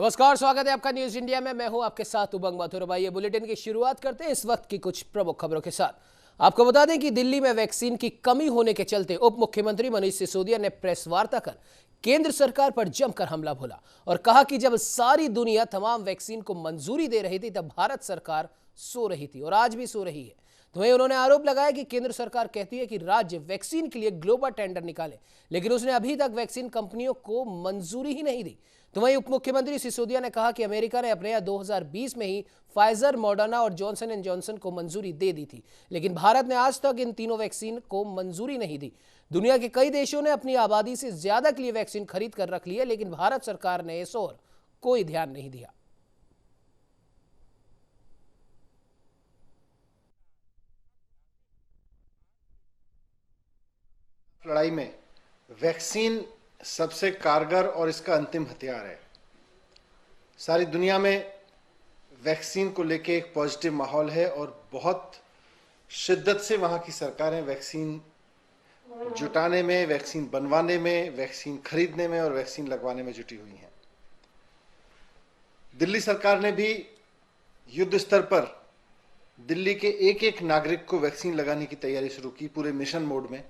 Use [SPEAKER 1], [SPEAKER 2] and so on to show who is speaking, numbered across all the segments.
[SPEAKER 1] नमस्कार, स्वागत है आपका न्यूज इंडिया में। मैं हूं आपके साथ उबंग मथुर। भाई, ये बुलेटिन की शुरुआत करते हैं इस वक्त की कुछ प्रमुख खबरों के साथ। आपको बता दें कि दिल्ली में वैक्सीन की कमी होने के चलते उप मुख्यमंत्री मनीष सिसोदिया ने प्रेस वार्ता कर केंद्र सरकार पर जमकर हमला बोला और कहा कि जब सारी दुनिया तमाम वैक्सीन को मंजूरी दे रही थी तब भारत सरकार सो रही थी और आज भी सो रही है। तो वहीं उन्होंने आरोप लगाया कि केंद्र सरकार कहती है कि राज्य वैक्सीन के लिए ग्लोबल टेंडर निकाले, लेकिन उसने अभी तक वैक्सीन कंपनियों को मंजूरी ही नहीं दी। तो वहीं उप मुख्यमंत्री सिसोदिया ने कहा कि अमेरिका ने अपने यहाँ 2020 में ही फाइजर, मॉडर्ना और जॉनसन एंड जॉनसन को मंजूरी दे दी थी, लेकिन भारत ने आज तक इन तीनों वैक्सीन को मंजूरी नहीं दी। दुनिया के कई देशों ने अपनी आबादी से ज्यादा के लिए वैक्सीन खरीद कर रख ली है, लेकिन भारत सरकार ने इस ओर कोई ध्यान नहीं दिया।
[SPEAKER 2] लड़ाई में वैक्सीन सबसे कारगर और इसका अंतिम हथियार है। सारी दुनिया में वैक्सीन को लेके एक पॉजिटिव माहौल है और बहुत शिद्दत से वहाँ की सरकारें वैक्सीन जुटाने में, वैक्सीन बनवाने में, वैक्सीन खरीदने में और वैक्सीन लगवाने में जुटी हुई हैं। दिल्ली सरकार ने भी युद्ध स्तर पर दिल्ली के एक एक नागरिक को वैक्सीन लगाने की तैयारी शुरू की, पूरे मिशन मोड में।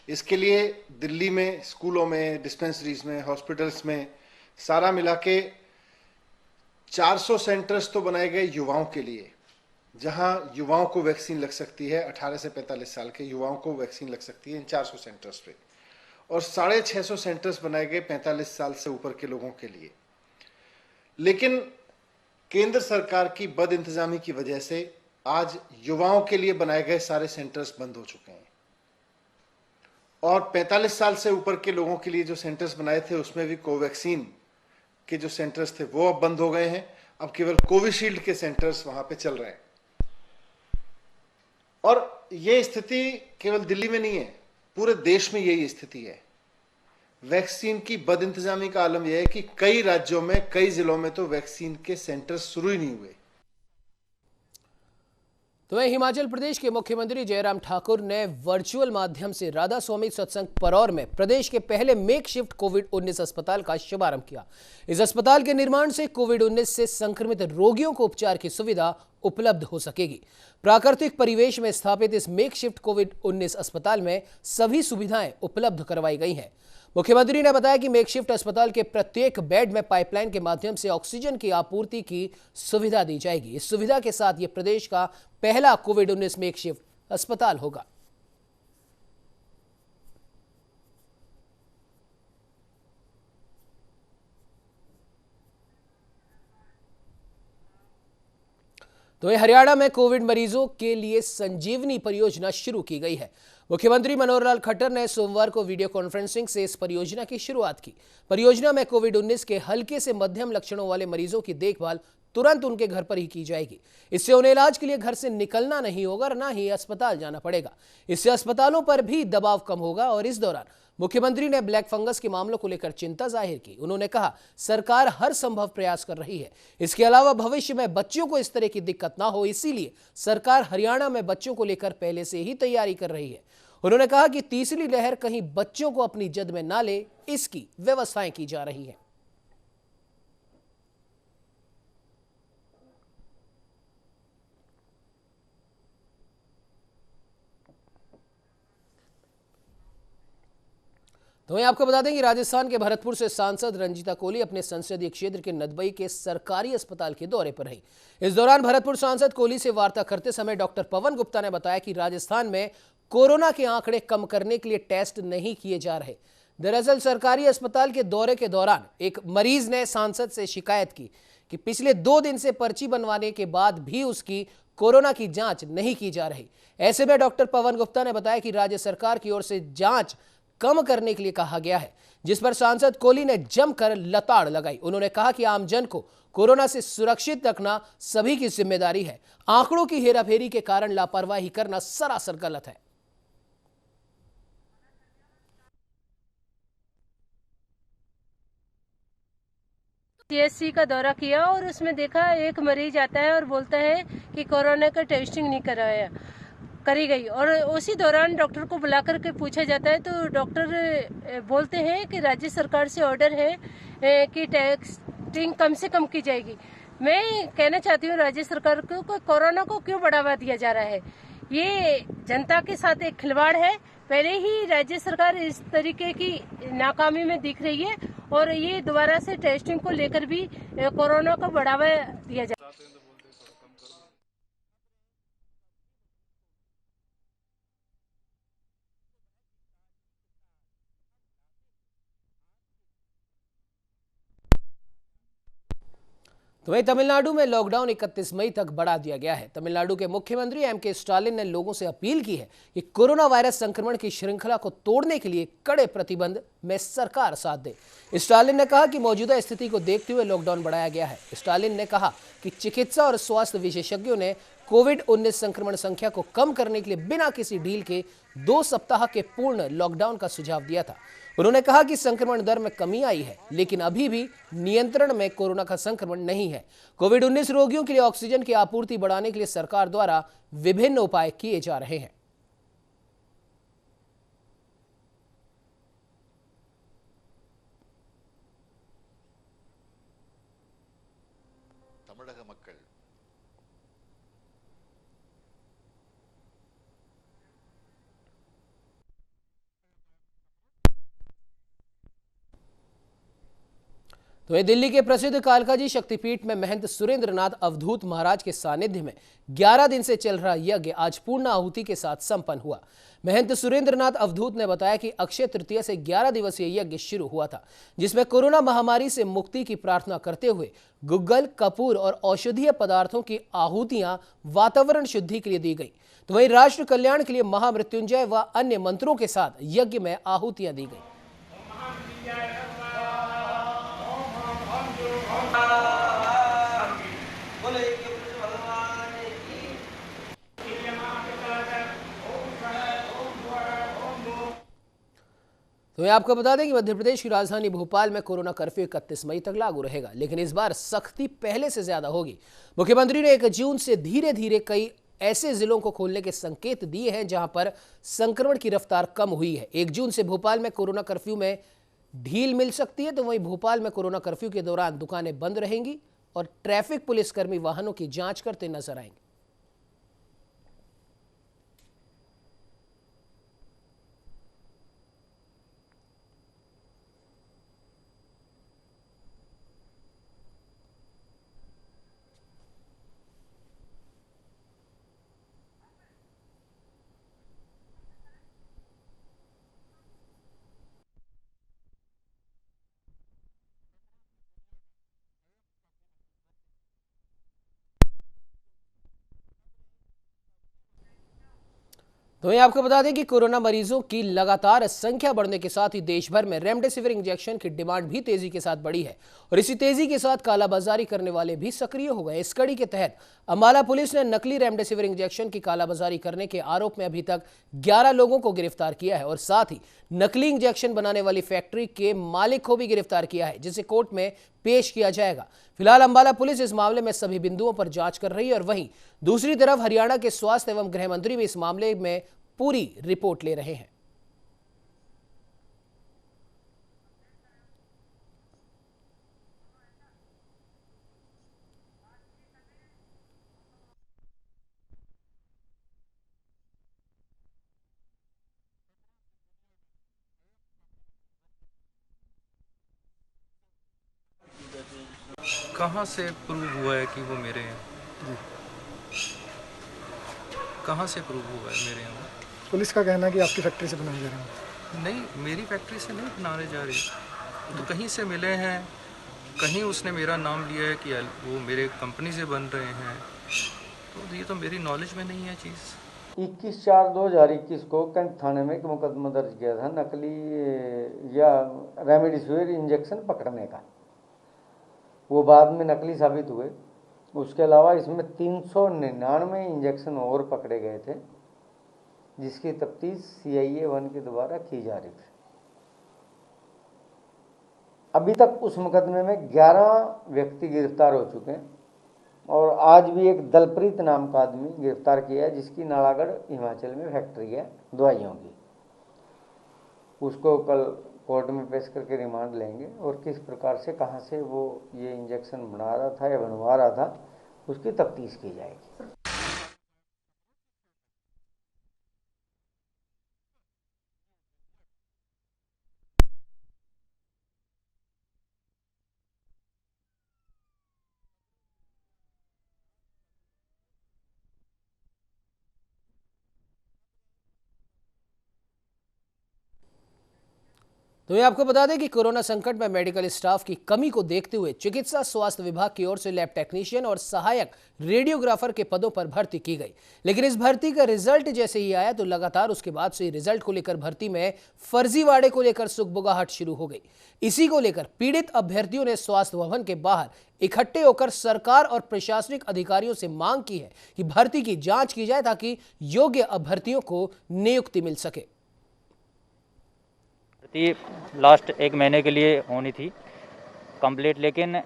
[SPEAKER 2] इसके लिए दिल्ली में स्कूलों में, डिस्पेंसरीज में, हॉस्पिटल्स में सारा मिला के 400 सेंटर्स तो बनाए गए युवाओं के लिए, जहां युवाओं को वैक्सीन लग सकती है। 18 से 45 साल के युवाओं को वैक्सीन लग सकती है इन 400 सेंटर्स पे। और 650 सेंटर्स बनाए गए 45 साल से ऊपर के लोगों के लिए। लेकिन केंद्र सरकार की बद इंतजामी की वजह से आज युवाओं के लिए बनाए गए सारे सेंटर्स बंद हो चुके हैं और 45 साल से ऊपर के लोगों के लिए जो सेंटर्स बनाए थे उसमें भी कोवैक्सीन के जो सेंटर्स थे वो अब बंद हो गए हैं। अब केवल कोविशील्ड के सेंटर्स वहां पे चल रहे हैं। और ये स्थिति केवल दिल्ली में नहीं है, पूरे देश में यही स्थिति है। वैक्सीन की बदइंतजामी का आलम यह है कि कई राज्यों में, कई जिलों में तो वैक्सीन के सेंटर्स शुरू ही नहीं हुए।
[SPEAKER 1] तो वहीं हिमाचल प्रदेश के मुख्यमंत्री जयराम ठाकुर ने वर्चुअल माध्यम से राधा स्वामी सत्संग परौर में प्रदेश के पहले मेकशिफ्ट कोविड-19 अस्पताल का शुभारंभ किया। इस अस्पताल के निर्माण से कोविड-19 से संक्रमित रोगियों को उपचार की सुविधा उपलब्ध हो सकेगी। प्राकृतिक परिवेश में स्थापित इस मेकशिफ्ट कोविड-19 अस्पताल में सभी सुविधाएं उपलब्ध करवाई गई हैं। मुख्यमंत्री ने बताया कि मेकशिफ्ट अस्पताल के प्रत्येक बेड में पाइपलाइन के माध्यम से ऑक्सीजन की आपूर्ति की सुविधा दी जाएगी। इस सुविधा के साथ ये प्रदेश का पहला कोविड-19 मेकशिफ्ट अस्पताल होगा। तो हरियाणा में कोविड मरीजों के लिए संजीवनी परियोजना शुरू की गई है। मुख्यमंत्री मनोहर लाल खट्टर ने सोमवार को वीडियो कॉन्फ्रेंसिंग से इस परियोजना की शुरुआत की। परियोजना में कोविड-19 के हल्के से मध्यम लक्षणों वाले मरीजों की देखभाल तुरंत उनके घर पर ही की जाएगी। इससे उन्हें इलाज के लिए घर से निकलना नहीं होगा और ना ही अस्पताल जाना पड़ेगा। इससे अस्पतालों पर भी दबाव कम होगा। और इस दौरान मुख्यमंत्री ने ब्लैक फंगस के मामलों को लेकर चिंता जाहिर की। उन्होंने कहा, सरकार हर संभव प्रयास कर रही है। इसके अलावा भविष्य में बच्चों को इस तरह की दिक्कत ना हो, इसीलिए सरकार हरियाणा में बच्चों को लेकर पहले से ही तैयारी कर रही है। उन्होंने कहा कि तीसरी लहर कहीं बच्चों को अपनी जद में ना ले, इसकी व्यवस्थाएं की जा रही हैं। तो वहीं आपको बता दें कि राजस्थान के भरतपुर से सांसद रंजीता कोली अपने संसदीय क्षेत्र के नदबई के सरकारी अस्पताल के दौरे पर रही। इस दौरान भरतपुर सांसद कोली से वार्ता करते समय डॉक्टर पवन गुप्ता ने बताया कि राजस्थान में कोरोना के आंकड़े कम करने के लिए टेस्ट नहीं किए जा रहे। दरअसल सरकारी अस्पताल के दौरे के दौरान एक मरीज ने सांसद से शिकायत की कि पिछले 2 दिन से पर्ची बनवाने के बाद भी उसकी कोरोना की जांच नहीं की जा रही। ऐसे में डॉक्टर पवन गुप्ता ने बताया कि राज्य सरकार की ओर से जांच कम करने के लिए कहा गया है, जिस पर सांसद कोली ने जमकर लताड़ लगाई। उन्होंने कहा कि आम जन को कोरोना से सुरक्षित रखना सभी की जिम्मेदारी है। आंकड़ों की हेराफेरी के कारण लापरवाही करना सरासर गलत है।
[SPEAKER 3] सीएससी का दौरा किया और उसमें देखा एक मरीज आता है और बोलता है कि कोरोना का टेस्टिंग नहीं करी गई और उसी दौरान डॉक्टर को बुला करके पूछा जाता है तो डॉक्टर बोलते हैं कि राज्य सरकार से ऑर्डर है कि टेस्टिंग कम से कम की जाएगी। मैं कहना चाहती हूँ राज्य सरकार को कि कोरोना को क्यों बढ़ावा दिया जा रहा है। ये जनता के साथ एक खिलवाड़ है। पहले ही राज्य सरकार इस तरीके की नाकामी में दिख रही है और ये दोबारा से टेस्टिंग को लेकर भी कोरोना को बढ़ावा दिया जा रहा है।
[SPEAKER 1] तो वहीं तमिलनाडु में लॉकडाउन 31 मई तक बढ़ा दिया गया है। तमिलनाडु के मुख्यमंत्री एम.के. स्टालिन ने लोगों से अपील की है कि कोरोना वायरस संक्रमण की श्रृंखला को तोड़ने के लिए कड़े प्रतिबंध में सरकार साथ दे। स्टालिन ने कहा कि मौजूदा स्थिति को देखते हुए लॉकडाउन बढ़ाया गया है। स्टालिन ने कहा कि चिकित्सा और स्वास्थ्य विशेषज्ञों ने कोविड-19 संक्रमण संख्या को कम करने के लिए बिना किसी ढील के 2 सप्ताह के पूर्ण लॉकडाउन का सुझाव दिया था। उन्होंने कहा कि संक्रमण दर में कमी आई है, लेकिन अभी भी नियंत्रण में कोरोना का संक्रमण नहीं है। कोविड-19 रोगियों के लिए ऑक्सीजन की आपूर्ति बढ़ाने के लिए सरकार द्वारा विभिन्न उपाय किए जा रहे हैं।
[SPEAKER 4] தமிழக மக்கள்
[SPEAKER 1] तो ये दिल्ली के प्रसिद्ध कालकाजी शक्तिपीठ में महंत सुरेंद्रनाथ अवधूत महाराज के सानिध्य में 11 दिन से चल रहा यज्ञ आज पूर्ण आहुति के साथ संपन्न हुआ। महंत सुरेंद्रनाथ अवधूत ने बताया कि अक्षय तृतीया से 11 दिवसीय यज्ञ शुरू हुआ था, जिसमें कोरोना महामारी से मुक्ति की प्रार्थना करते हुए गुग्गल, कपूर और औषधीय पदार्थों की आहुतियां वातावरण शुद्धि के लिए दी गई। तो वहीं राष्ट्र कल्याण के लिए महामृत्युंजय व अन्य मंत्रों के साथ यज्ञ में आहुतियां दी गई। तो आपको बता दें कि मध्य प्रदेश की राजधानी भोपाल में कोरोना कर्फ्यू 31 मई तक लागू रहेगा, लेकिन इस बार सख्ती पहले से ज्यादा होगी। मुख्यमंत्री ने 1 जून से धीरे धीरे कई ऐसे जिलों को खोलने के संकेत दिए हैं जहां पर संक्रमण की रफ्तार कम हुई है। 1 जून से भोपाल में कोरोना कर्फ्यू में ढील मिल सकती है। तो वहीं भोपाल में कोरोना कर्फ्यू के दौरान दुकानें बंद रहेंगी और ट्रैफिक पुलिसकर्मी वाहनों की जांच करते नजर आएंगे। तो मैं आपको बता दें कि कोरोना मरीजों की लगातार संख्या बढ़ने के साथ ही देश भर में रेमडेसिविर इंजेक्शन की डिमांड भी तेजी के साथ बढ़ी है और इसी तेजी के साथ कालाबाजारी करने वाले भी सक्रिय हो गए। इस कड़ी के तहत अंबाला पुलिस ने नकली रेमडेसिविर इंजेक्शन की कालाबाजारी करने के आरोप में अभी तक 11 लोगों को गिरफ्तार किया है और साथ ही नकली इंजेक्शन बनाने वाली फैक्ट्री के मालिक को भी गिरफ्तार किया है, जिसे कोर्ट में पेश किया जाएगा। फिलहाल अंबाला पुलिस इस मामले में सभी बिंदुओं पर जांच कर रही है और वहीं दूसरी तरफ हरियाणा के स्वास्थ्य एवं गृह मंत्री भी इस मामले में पूरी रिपोर्ट ले रहे हैं।
[SPEAKER 5] कहाँ से प्रूव हुआ है कि वो मेरे हैं? कहाँ से प्रूव हुआ है मेरे यहाँ?
[SPEAKER 6] पुलिस का कहना है कि आपकी फैक्ट्री से बनाई जा रही है।
[SPEAKER 5] नहीं, मेरी फैक्ट्री से नहीं बनाने जा रही, तो कहीं से मिले हैं, कहीं उसने मेरा नाम लिया है कि वो मेरे कंपनी से बन रहे हैं, तो ये तो मेरी नॉलेज में नहीं है चीज़।
[SPEAKER 7] 21/4/2021 को कैंट थाने में एक मुकदमा दर्ज किया था नकली या रेमडेसिविर इंजेक्शन पकड़ने का। वो बाद में नकली साबित हुए। उसके अलावा इसमें 399 इंजेक्शन और पकड़े गए थे, जिसकी तफ्तीश CIA 1 के द्वारा की जा रही थी। अभी तक उस मुकदमे में 11 व्यक्ति गिरफ्तार हो चुके हैं और आज भी एक दलप्रीत नाम का आदमी गिरफ्तार किया है, जिसकी नालागढ़ हिमाचल में फैक्ट्री है दवाइयों की। उसको कल कोर्ट में पेश करके रिमांड लेंगे और किस प्रकार से कहाँ से वो ये इंजेक्शन बना रहा था या बनवा रहा था उसकी तफ्तीश की जाएगी।
[SPEAKER 1] तो ये आपको बता दें कि कोरोना संकट में मेडिकल स्टाफ की कमी को देखते हुए चिकित्सा स्वास्थ्य विभाग की ओर से लैब टेक्नीशियन और सहायक रेडियोग्राफर के पदों पर भर्ती की गई। लेकिन इस भर्ती का रिजल्ट जैसे ही आया तो लगातार उसके बाद से रिजल्ट को लेकर भर्ती में फर्जीवाड़े को लेकर सुगबुगाहट शुरू हो गई। इसी को लेकर पीड़ित अभ्यर्थियों ने स्वास्थ्य भवन के बाहर इकट्ठे होकर सरकार और प्रशासनिक अधिकारियों से मांग की है कि भर्ती की जांच की जाए ताकि योग्य अभ्यर्थियों को नियुक्ति मिल सके।
[SPEAKER 4] लास्ट 1 महीने के लिए होनी थी कंप्लीट, लेकिन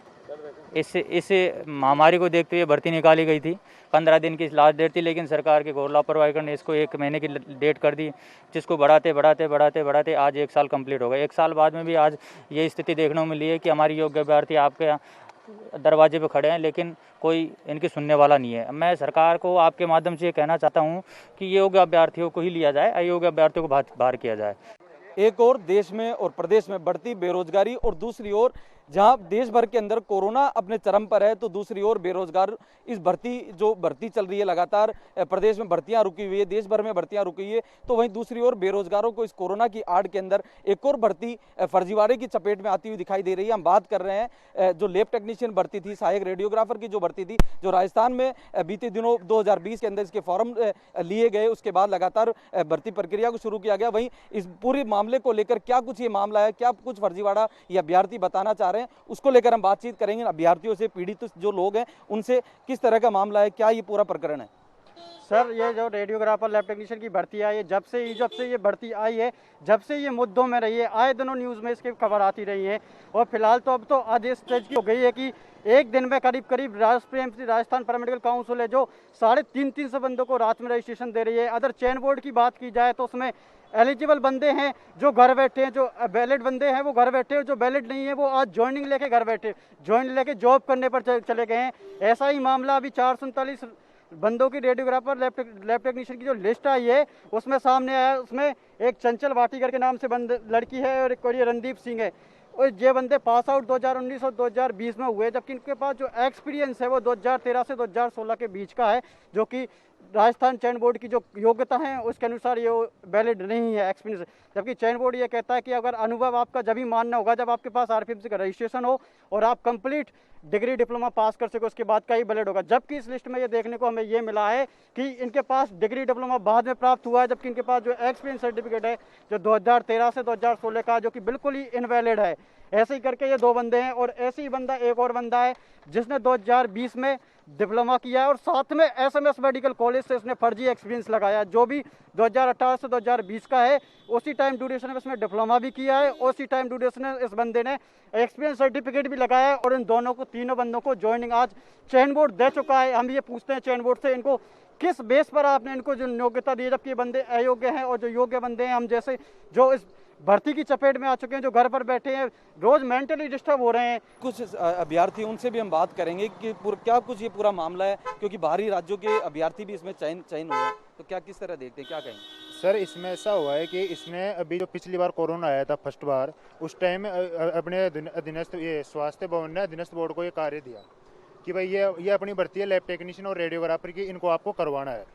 [SPEAKER 4] इस महामारी को देखते हुए भर्ती निकाली गई थी। 15 दिन की लास्ट डेट थी, लेकिन सरकार के घोर लापरवाही ने इसको 1 महीने की डेट कर दी, जिसको बढ़ाते आज 1 साल कंप्लीट हो गया। 1 साल बाद में भी आज ये स्थिति देखने को मिली है कि हमारी योग्य अभ्यर्थी आपके दरवाजे पे खड़े हैं, लेकिन कोई इनकी सुनने वाला नहीं है। मैं सरकार को आपके माध्यम से ये कहना चाहता हूँ कि योग्य अभ्यर्थियों को ही लिया जाए, अयोग्य अभ्यर्थियों को बाहर किया जाए।
[SPEAKER 8] एक और देश में और प्रदेश में बढ़ती बेरोजगारी और दूसरी ओर जहां देश भर के अंदर कोरोना अपने चरम पर है, तो दूसरी ओर बेरोजगार इस भर्ती चल रही है, लगातार प्रदेश में भर्तियां रुकी हुई है, देश भर में भर्तियां रुकी हुई है, तो वहीं दूसरी ओर बेरोजगारों को इस कोरोना की आड़ के अंदर एक और भर्ती फर्जीवाड़े की चपेट में आती हुई दिखाई दे रही है। हम बात कर रहे हैं जो लैब टेक्नीशियन भर्ती थी, सहायक रेडियोग्राफर की जो भर्ती थी, जो राजस्थान में बीते दिनों 2020 के अंदर इसके फॉर्म लिए गए, उसके बाद लगातार भर्ती प्रक्रिया को शुरू किया गया। वहीं इस पूरे मामले को लेकर क्या कुछ ये मामला है, क्या कुछ फर्जीवाड़ा ये अभ्यर्थी बताना चाह रहे हैं, उसको लेकर हम बातचीत करेंगे। अभ्यर्थियों से, पीड़ित जो लोग हैं उनसे, किस तरह का मामला है, क्या ये पूरा प्रकरण है।
[SPEAKER 9] सर, ये जो रेडियोग्राफर लैब टेक्नीशियन की भर्ती आई है, जब से ये भर्ती आई है, जब से ये मुद्दों में रही है, आए दिनों न्यूज़ में इसकी खबर आती रही है। और फिलहाल तो अब तो आदेश स्टेज की हो गई है कि एक दिन में करीब राजस्थान पैरामेडिकल काउंसिल है जो 350 बंदों को रात में रजिस्ट्रेशन दे रही है। अदर चयन बोर्ड की बात की जाए तो उसमें एलिजिबल बंदे हैं जो घर बैठे हैं, जो वैलिड बंदे हैं वो घर बैठे हैं, जो वैलिड नहीं है वो आज ज्वाइनिंग लेके घर बैठे, ज्वाइनिंग लेके जॉब करने पर चले गए हैं। ऐसा ही मामला अभी 447 बंदों की रेडियोग्राफर लैब टेक्नीशियन की जो लिस्ट आई है उसमें सामने आया। उसमें एक चंचल वाटीकर के नाम से लड़की है और एक रणदीप सिंह है। और ये बंदे पास आउट 2019 और 2020 में हुए, जबकि इनके पास जो एक्सपीरियंस है वो 2013 से 2016 के बीच का है, जो कि राजस्थान चयन बोर्ड की जो योग्यता है उसके अनुसार ये वैलिड नहीं है एक्सपीरियंस। जबकि चयन बोर्ड ये कहता है कि अगर अनुभव आपका जब ही मानना होगा जब आपके पास RPMC का रजिस्ट्रेशन हो और आप कंप्लीट डिग्री डिप्लोमा पास कर सको, उसके बाद का ही वैलिड होगा। जबकि इस लिस्ट में ये देखने को हमें ये मिला है कि इनके पास डिग्री डिप्लोमा बाद में प्राप्त हुआ है, जबकि इनके पास जो एक्सपीरियंस सर्टिफिकेट है जो 2013 से 2016 का, जो कि बिल्कुल ही इनवैलिड है। ऐसे ही करके ये 2 बंदे हैं और ऐसे ही एक और बंदा है जिसने 2020 में डिप्लोमा किया है और साथ में SMS मेडिकल कॉलेज से उसने फर्जी एक्सपीरियंस लगाया, जो भी 2018 से 2020 का है। उसी टाइम ड्यूरेशन में उसने डिप्लोमा भी किया है, उसी टाइम ड्यूरेशन में इस बंदे ने एक्सपीरियंस सर्टिफिकेट भी लगाया है। और इन तीनों बंदों को ज्वाइनिंग आज चयन बोर्ड दे चुका है। हम ये पूछते हैं चयन बोर्ड से, इनको किस बेस पर आपने इनको जो योग्यता दी, जबकि ये बंदे अयोग्य हैं और जो योग्य बंदे हैं हम जैसे जो इस भर्ती की चपेट में आ चुके हैं, जो घर पर बैठे हैं, रोज मेंटली डिस्टर्ब हो रहे हैं।
[SPEAKER 8] कुछ अभ्यर्थी, उनसे भी हम बात करेंगे कि क्या कुछ ये पूरा मामला है, क्योंकि बाहरी राज्यों के अभ्यर्थी भी इसमें चयन हुए, तो क्या किस तरह देखते हैं, क्या कहेंगे।
[SPEAKER 10] सर, इसमें ऐसा हुआ है कि इसमें अभी जो पिछली बार कोरोना आया था फर्स्ट बार, उस टाइम अपने अधीनस्थ ये स्वास्थ्य भवन ने अधीनस्थ बोर्ड को ये कार्य दिया कि भाई ये अपनी भर्ती है लैब टेक्नीशियन और रेडियोग्राफर की, इनको आपको करवाना है।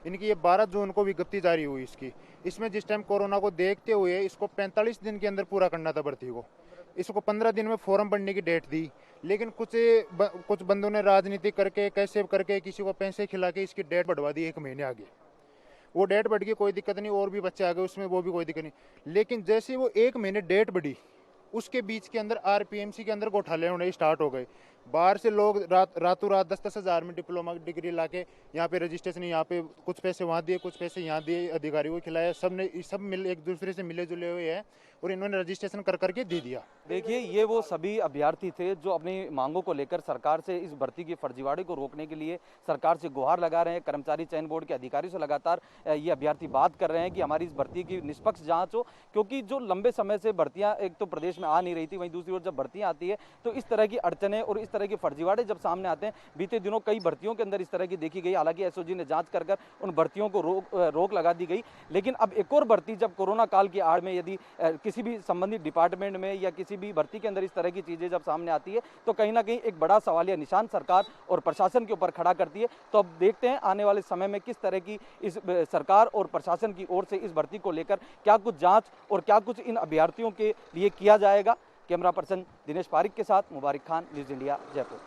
[SPEAKER 10] इनकी ये 12 जून को विज्ञप्ति जारी हुई इसकी। इसमें जिस टाइम कोरोना को देखते हुए इसको 45 दिन के अंदर पूरा करना था भर्ती को, इसको 15 दिन में फॉर्म भरने की डेट दी। लेकिन कुछ बंदों ने राजनीति करके, कैसे करके, किसी को पैसे खिला के इसकी डेट बढ़वा दी 1 महीने आगे। वो डेट बढ़ गई, कोई दिक्कत नहीं, और भी बच्चे आ गए उसमें, वो भी कोई दिक्कत नहीं। लेकिन जैसे वो 1 महीने डेट बढ़ी, उसके बीच के अंदर RPMC के अंदर घोटाले होने स्टार्ट हो गए। बाहर से लोग रातों रात 10-10 हज़ार में डिप्लोमा डिग्री लाके यहाँ पे रजिस्ट्रेशन, यहाँ पे कुछ पैसे वहाँ दिए, कुछ पैसे यहाँ दिए, अधिकारियों को खिलाया, सब मिल एक दूसरे से मिले जुले हुए हैं और इन्होंने रजिस्ट्रेशन कर करके दे दिया।
[SPEAKER 8] देखिए, ये वो सभी अभ्यर्थी थे जो अपनी मांगों को लेकर सरकार से इस भर्ती की फर्जीवाड़े को रोकने के लिए सरकार से गुहार लगा रहे हैं। कर्मचारी चयन बोर्ड के अधिकारियों से लगातार ये अभ्यर्थी बात कर रहे हैं कि हमारी इस भर्ती की निष्पक्ष जांच हो, क्योंकि जो लंबे समय से भर्तियां एक तो प्रदेश में आ नहीं रही थी, वहीं दूसरी ओर जब भर्तियां आती है तो इस तरह की अड़चने और इस तरह की फर्जीवाड़े जब सामने आते हैं। बीते दिनों कई भर्तियों के अंदर इस तरह की देखी गई, हालांकि एसओजी ने जांच कर उन भर्तियों को रोक लगा दी गई। लेकिन अब एक और भर्ती जब कोरोना काल की आड़ में यदि किसी भी संबंधित डिपार्टमेंट में या किसी भी भर्ती के अंदर इस तरह की चीजें जब सामने आती है तो कहीं ना कहीं एक बड़ा सवालिया निशान सरकार और प्रशासन के ऊपर खड़ा करती है। तो अब देखते हैं आने वाले समय में किस तरह की इस सरकार और प्रशासन की ओर से इस भर्ती को लेकर क्या कुछ जांच और क्या कुछ इन अभ्यर्थियों के लिए किया जाएगा। कैमरा पर्सन दिनेश पारिक के साथ मुबारिक खान, न्यूज इंडिया, जयपुर।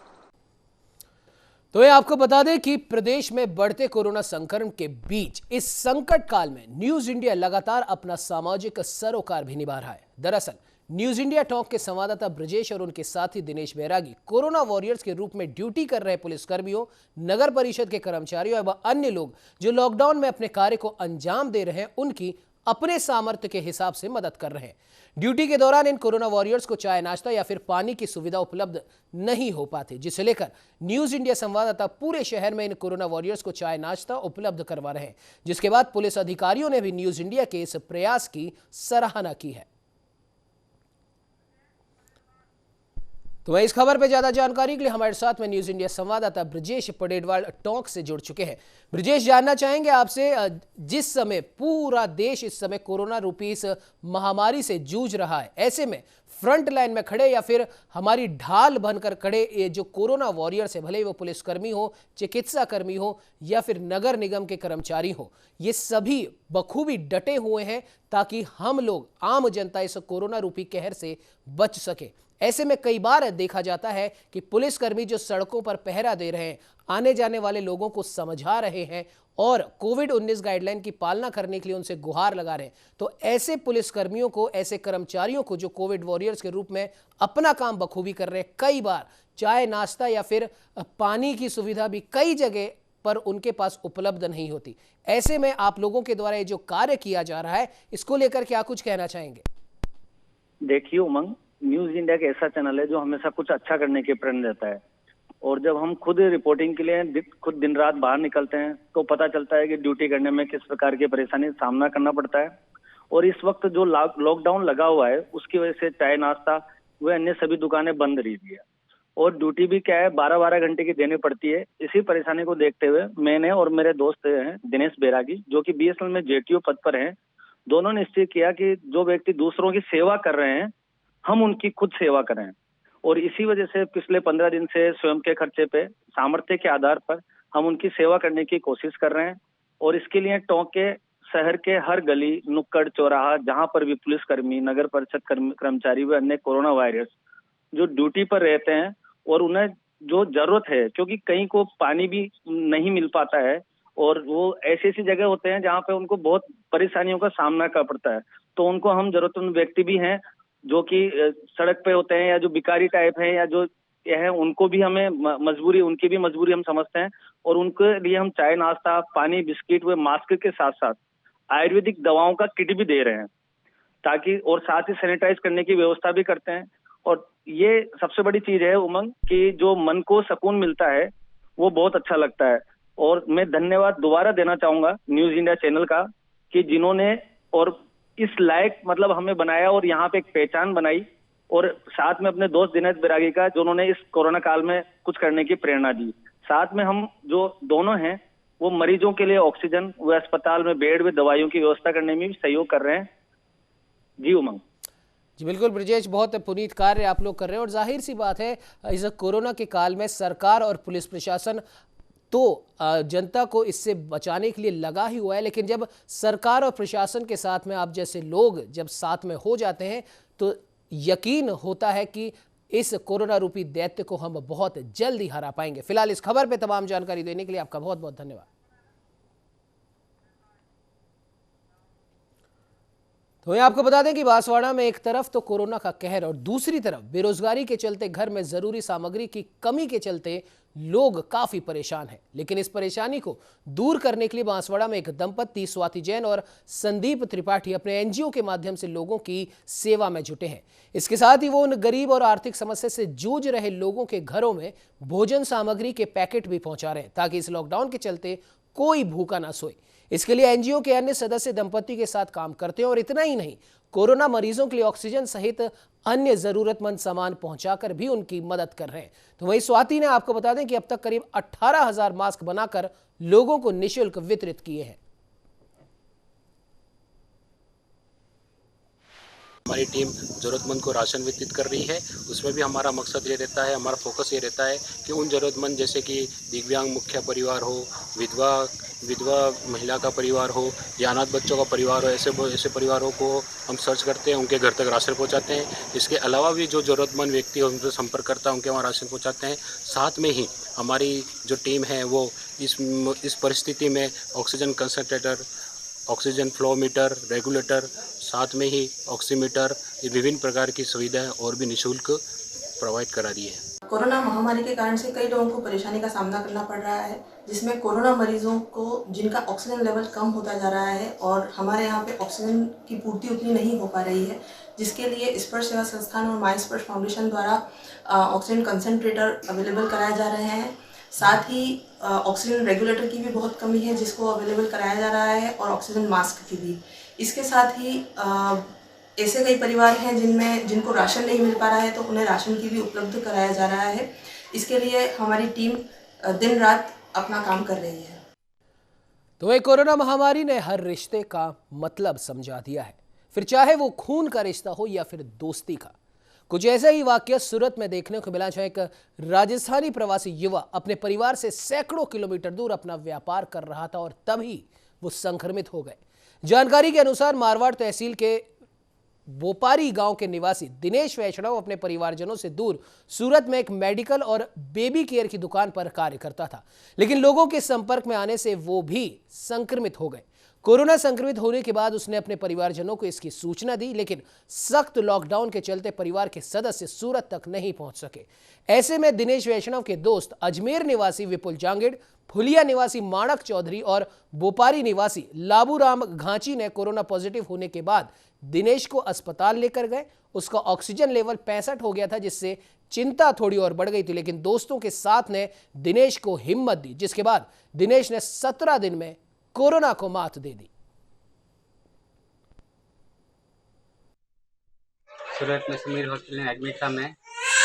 [SPEAKER 1] तो ये आपको बता दें कि प्रदेश में बढ़ते कोरोना संक्रमण के बीच इस संकट काल में न्यूज इंडिया लगातार अपना सामाजिक सरोकार भी निभा रहा है। दरअसल न्यूज इंडिया टॉक के संवाददाता ब्रजेश और उनके साथी दिनेश बैरागी कोरोना वॉरियर्स के रूप में ड्यूटी कर रहे पुलिसकर्मियों, नगर परिषद के कर्मचारियों एवं अन्य लोग जो लॉकडाउन में अपने कार्य को अंजाम दे रहे हैं, उनकी अपने सामर्थ्य के हिसाब से मदद कर रहे हैं। ड्यूटी के दौरान इन कोरोना वॉरियर्स को चाय नाश्ता या फिर पानी की सुविधा उपलब्ध नहीं हो पाती, जिसे लेकर न्यूज इंडिया संवाददाता पूरे शहर में इन कोरोना वॉरियर्स को चाय नाश्ता उपलब्ध करवा रहे हैं, जिसके बाद पुलिस अधिकारियों ने भी न्यूज इंडिया के इस प्रयास की सराहना की है। तो वह इस खबर पर ज्यादा जानकारी के लिए हमारे साथ में न्यूज इंडिया संवाददाता ब्रजेश पडेडवाल टॉक से जुड़ चुके हैं। ब्रजेश, जानना चाहेंगे आपसे, जिस समय पूरा देश इस समय कोरोना रूपी इस महामारी से जूझ रहा है, ऐसे में फ्रंट लाइन में खड़े या फिर हमारी ढाल बनकर खड़े ये जो कोरोना वॉरियर्स है, भले वो पुलिसकर्मी हो, चिकित्सा कर्मी हो या फिर नगर निगम के कर्मचारी हो, ये सभी बखूबी डटे हुए हैं ताकि हम लोग आम जनता इस कोरोना रूपी कहर से बच सके। ऐसे में कई बार देखा जाता है कि पुलिसकर्मी जो सड़कों पर पहरा दे रहे हैं, आने जाने वाले लोगों को समझा रहे हैं और कोविड-19 गाइडलाइन की पालना करने के लिए उनसे गुहार लगा रहे हैं, तो ऐसे पुलिसकर्मियों को, ऐसे कर्मचारियों को जो कोविड वॉरियर्स के रूप में अपना काम बखूबी कर रहे हैं, कई बार चाय नाश्ता या फिर पानी की सुविधा भी कई जगह पर उनके पास उपलब्ध नहीं होती। ऐसे में आप लोगों के द्वारा ये जो कार्य किया जा रहा है, इसको लेकर क्या कुछ कहना चाहेंगे?
[SPEAKER 11] देखिए उमंग, न्यूज इंडिया एक ऐसा चैनल है जो हमेशा कुछ अच्छा करने की प्रेरणा देता है, और जब हम खुद रिपोर्टिंग के लिए खुद दिन रात बाहर निकलते हैं तो पता चलता है कि ड्यूटी करने में किस प्रकार की परेशानी का सामना करना पड़ता है। और इस वक्त जो लॉकडाउन लगा हुआ है उसकी वजह से चाय नाश्ता व अन्य सभी दुकानें बंद रही है, और ड्यूटी भी क्या है 12-12 घंटे की देनी पड़ती है। इसी परेशानी को देखते हुए मैंने और मेरे दोस्त हैं दिनेश बैरागी, जो कि बीएसएनएल में जेटीओ पद पर हैं, दोनों ने निश्चय किया कि जो व्यक्ति दूसरों की सेवा कर रहे हैं, हम उनकी खुद सेवा करें। और इसी वजह से पिछले 15 दिन से स्वयं के खर्चे पे, सामर्थ्य के आधार पर हम उनकी सेवा करने की कोशिश कर रहे हैं। और इसके लिए टोंक के शहर के हर गली, नुक्कड़, चौराहा, जहां पर भी पुलिसकर्मी, नगर परिषद कर्मचारी व अन्य कोरोना वायरस जो ड्यूटी पर रहते हैं और उन्हें जो जरूरत है, क्योंकि कहीं को पानी भी नहीं मिल पाता है और वो ऐसी जगह होते हैं जहाँ पे उनको बहुत परेशानियों का सामना करना पड़ता है, तो उनको हम जरूरतमंद व्यक्ति भी हैं जो कि सड़क पे होते हैं या जो भिखारी टाइप है या जो है, उनको भी हमें मजबूरी, उनकी भी मजबूरी हम समझते हैं, और उनके लिए हम चाय नाश्ता, पानी, बिस्किट व मास्क के साथ साथ आयुर्वेदिक दवाओं का किट भी दे रहे हैं, ताकि, और साथ ही सैनिटाइज करने की व्यवस्था भी करते हैं। और ये सबसे बड़ी चीज है उमंग कि जो मन को सुकून मिलता है वो बहुत अच्छा लगता है। और मैं धन्यवाद दोबारा देना चाहूंगा न्यूज इंडिया चैनल का, कि जिन्होंने और इस लायक मतलब हमें बनाया और यहाँ पे एक पहचान बनाई, और साथ में अपने दोस्त दिनेश बैरागी का, जो उन्होंने इस कोरोना काल में कुछ करने की प्रेरणा दी। साथ में हम जो दोनों हैं वो मरीजों के लिए ऑक्सीजन व अस्पताल में बेड व दवाइयों की व्यवस्था करने में भी सहयोग कर रहे हैं। जी उमंग।
[SPEAKER 1] जी बिल्कुल ब्रजेश, बहुत पुनीत कार्य आप लोग कर रहे हैं, और जाहिर सी बात है इस कोरोना के काल में सरकार और पुलिस प्रशासन तो जनता को इससे बचाने के लिए लगा ही हुआ है, लेकिन जब सरकार और प्रशासन के साथ में आप जैसे लोग जब साथ में हो जाते हैं तो यकीन होता है कि इस कोरोना रूपी दैत्य को हम बहुत जल्द ही हरा पाएंगे। फिलहाल इस खबर पे तमाम जानकारी देने के लिए आपका बहुत बहुत धन्यवाद। तो वहीं आपको बता दें कि बांसवाड़ा में एक तरफ तो कोरोना का कहर और दूसरी तरफ बेरोजगारी के चलते घर में जरूरी सामग्री की कमी के चलते लोग काफी परेशान हैं। लेकिन इस परेशानी को दूर करने के लिए बांसवाड़ा में एक दंपत्ति स्वाति जैन और संदीप त्रिपाठी अपने एनजीओ के माध्यम से लोगों की सेवा में जुटे हैं। इसके साथ ही वो उन गरीब और आर्थिक समस्या से जूझ रहे लोगों के घरों में भोजन सामग्री के पैकेट भी पहुंचा रहे हैं ताकि इस लॉकडाउन के चलते कोई भूखा ना सोए। इसके लिए एनजीओ के अन्य सदस्य दंपति के साथ काम करते हैं और इतना ही नहीं, कोरोना मरीजों के लिए ऑक्सीजन सहित अन्य जरूरतमंद सामान पहुंचाकर भी उनकी मदद कर रहे हैं। तो वहीं स्वाति ने आपको बता दें कि अब तक करीब 18,000 मास्क बनाकर लोगों को निःशुल्क वितरित किए हैं।
[SPEAKER 12] हमारी टीम ज़रूरतमंद को राशन वितरित कर रही है। उसमें भी हमारा मकसद ये रहता है, हमारा फोकस ये रहता है कि उन ज़रूरतमंद जैसे कि दिव्यांग मुख्य परिवार हो, विधवा महिला का परिवार हो या अनाथ बच्चों का परिवार हो, ऐसे परिवारों को हम सर्च करते हैं, उनके घर तक राशन पहुंचाते हैं। इसके अलावा भी जो ज़रूरतमंद व्यक्ति उनसे संपर्क करता है उनके वहाँ राशन पहुंचाते हैं। साथ में ही हमारी जो टीम है वो इस परिस्थिति में oxygen concentrator, oxygen flow meter, regulator, साथ में ही ऑक्सीमीटर, ये विभिन्न प्रकार की सुविधाएं और भी निःशुल्क प्रोवाइड करा रही है।
[SPEAKER 13] कोरोना महामारी के कारण से कई लोगों को परेशानी का सामना करना पड़ रहा है, जिसमें कोरोना मरीजों को जिनका ऑक्सीजन लेवल कम होता जा रहा है और हमारे यहाँ पे ऑक्सीजन की पूर्ति उतनी नहीं हो पा रही है, जिसके लिए स्पर्श सेवा संस्थान और माई स्पर्श फाउंडेशन द्वारा ऑक्सीजन कंसंट्रेटर अवेलेबल कराए जा रहे हैं। साथ ही ऑक्सीजन रेगुलेटर की भी बहुत कमी है जिसको अवेलेबल कराया जा रहा है और ऑक्सीजन मास्क की भी। इसके साथ ही ऐसे कई परिवार हैं जिनको राशन नहीं मिल पा रहा है तो उन्हें राशन की भी उपलब्ध कराया जा रहा है। इसके लिए हमारी टीम दिन रात अपना काम कर रही है।
[SPEAKER 1] तो वही कोरोना महामारी ने हर रिश्ते का मतलब समझा दिया है, फिर चाहे वो खून का रिश्ता हो या फिर दोस्ती का। कुछ ऐसा ही वाकया सूरत में देखने को मिला, जहां एक राजस्थानी प्रवासी युवा अपने परिवार से सैकड़ों किलोमीटर दूर अपना व्यापार कर रहा था और तभी वो संक्रमित हो गए। जानकारी के अनुसार मारवाड़ तहसील के बोपारी गांव के निवासी दिनेश वैष्णव अपने परिवारजनों से दूर सूरत में एक मेडिकल और बेबी केयर की दुकान पर कार्य करता था, लेकिन लोगों के संपर्क में आने से वो भी संक्रमित हो गए। कोरोना संक्रमित होने के बाद उसने अपने परिवारजनों को इसकी सूचना दी, लेकिन सख्त लॉकडाउन के चलते परिवार के सदस्य सूरत तक नहीं पहुंच सके। ऐसे में दिनेश वैष्णव के दोस्त अजमेर निवासी विपुल जांगिड़, फुलिया निवासी माणक चौधरी और बोपारी निवासी लाबूराम घांची ने कोरोना पॉजिटिव होने के बाद दिनेश को अस्पताल लेकर गए। उसका ऑक्सीजन लेवल 65 हो गया था, जिससे चिंता थोड़ी और बढ़ गई थी, लेकिन दोस्तों के साथ ने दिनेश को हिम्मत दी, जिसके बाद दिनेश ने 17 दिन में कोरोना को मात दे दी।
[SPEAKER 14] सूरत में समीर हॉस्पिटल में एडमिट था मैं।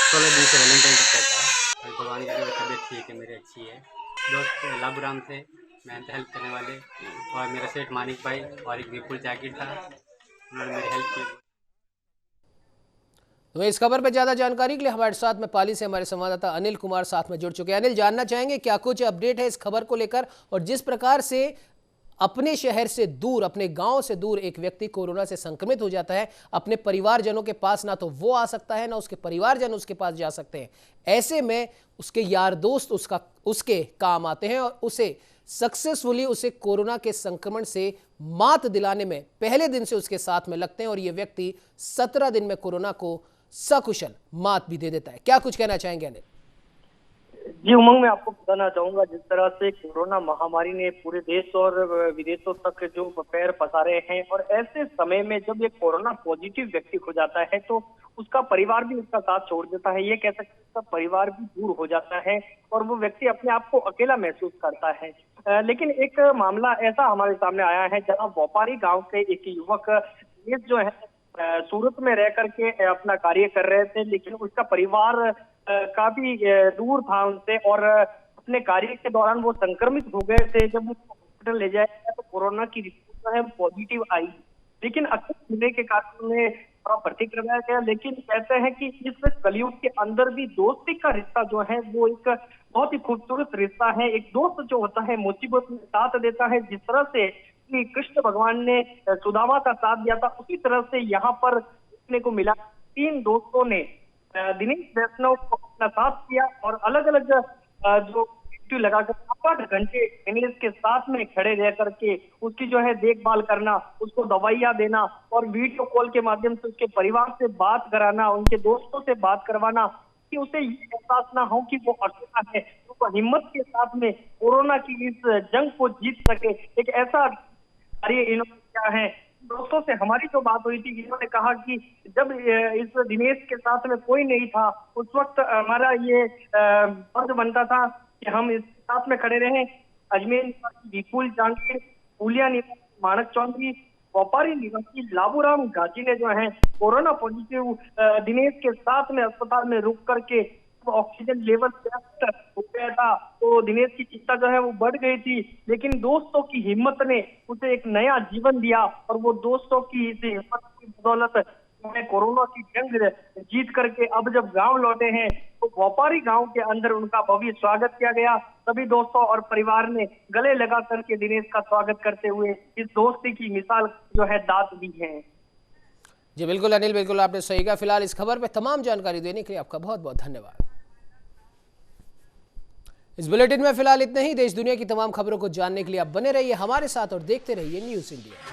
[SPEAKER 14] 16 दिन से वैलेंटाइन करता था और भगवान की तबीयत ठीक है, मेरी अच्छी है। दोस्त लाबूराम थे, मैं हेल्प करने वाले, और मेरा सेठ मानिक भाई और एक विपुल जाकिर था, उन्होंने मेरी हेल्प की।
[SPEAKER 1] तो इस खबर पर ज्यादा जानकारी के लिए हमारे साथ में पाली से हमारे संवाददाता अनिल कुमार साथ में जुड़ चुके हैं। अनिल, जानना चाहेंगे क्या कुछ अपडेट है इस खबर को लेकर, और जिस प्रकार से अपने शहर से दूर, अपने गांव से दूर एक व्यक्ति कोरोना से संक्रमित हो जाता है, अपने परिवारजनों के पास ना तो वो आ सकता है ना उसके परिवारजन उसके पास जा सकते हैं। ऐसे में उसके यार दोस्त उसके काम आते हैं और उसे सक्सेसफुली उसे कोरोना के संक्रमण से मात दिलाने में पहले दिन से उसके साथ में लगते हैं और ये व्यक्ति 17 दिन में कोरोना को सकुशल मात भी दे देता है। क्या कुछ कहना चाहेंगे अनिल?
[SPEAKER 15] जी उमंग, मैं आपको बताना चाहूंगा, जिस तरह से कोरोना महामारी ने पूरे देश और विदेशों तक जो पैर पसारे हैं, और ऐसे समय में जब ये कोरोना पॉजिटिव व्यक्ति हो जाता है तो उसका परिवार भी उसका साथ छोड़ देता है। ये कह सकते हैं उसका परिवार भी दूर हो जाता है और वो व्यक्ति अपने आप को अकेला महसूस करता है। लेकिन एक मामला ऐसा हमारे सामने आया है जहाँ बोपारी गाँव के एक युवक जो है सूरत में रह करके अपना कार्य कर रहे थे, लेकिन उसका परिवार काफी दूर था उनसे और अपने कार्य के दौरान वो संक्रमित हो गए थे। जब हॉस्पिटल ले जाया गया तो कोरोना की रिपोर्ट जो है पॉजिटिव आई, लेकिन अक्सर होने के कारण उन्हें भर्ती करवाया गया। लेकिन कहते हैं कि इस कलयुग के अंदर भी दोस्ती का रिश्ता जो है वो एक बहुत ही खूबसूरत रिश्ता है। एक दोस्त जो होता है मुसीबत में साथ देता है। जिस तरह से कृष्ण भगवान ने सुदामा का साथ दिया था, उसी तरह से यहाँ पर देखने को मिला। 3 दोस्तों ने दिनेश वैष्णव को अपना साथ किया और अलग अलग जो लगाकर 8 घंटे दिनेश के साथ में खड़े रह करके उसकी जो है देखभाल करना, उसको दवाइयाँ देना और वीडियो कॉल के माध्यम से उसके परिवार से बात कराना, उनके दोस्तों से बात करवाना कि उसे ये एहसास ना हो कि वो अकेला है, तो वो हिम्मत के साथ में कोरोना की इस जंग को जीत सके। एक ऐसा कार्य इन्होंने किया है। दोस्तों से हमारी जो बात हुई थी, इन्होंने कहा कि जब इस दिनेश के साथ में कोई नहीं था, उस वक्त हमारा ये फर्ज बनता था कि हम इस साथ में खड़े रहें। अजमेर निवासी विपुल जांगे, पुलिया निवासी मानक चौधरी, व्यापारी निवासी लाबूराम गाजी ने जो है कोरोना पॉजिटिव दिनेश के साथ में अस्पताल में रुक करके ऑक्सीजन लेवल हो गया था, तो दिनेश की चिंता जो है वो बढ़ गई थी, लेकिन दोस्तों की हिम्मत ने उसे एक नया जीवन दिया और वो दोस्तों की इस हिम्मत की बदौलत कोरोना की जंग जीत करके अब जब गांव लौटे हैं तो व्यापारी गांव के अंदर उनका भव्य स्वागत किया गया। सभी दोस्तों और परिवार ने गले लगा करके दिनेश का स्वागत करते हुए इस दोस्ती की मिसाल जो है दाद दी है।
[SPEAKER 1] जी बिल्कुल अनिल, बिल्कुल आपने सही कहा। फिलहाल इस खबर पे तमाम जानकारी देने के लिए आपका बहुत बहुत धन्यवाद। इस बुलेटिन में फिलहाल इतना ही। देश दुनिया की तमाम खबरों को जानने के लिए आप बने रहिए हमारे साथ और देखते रहिए न्यूज़ इंडिया।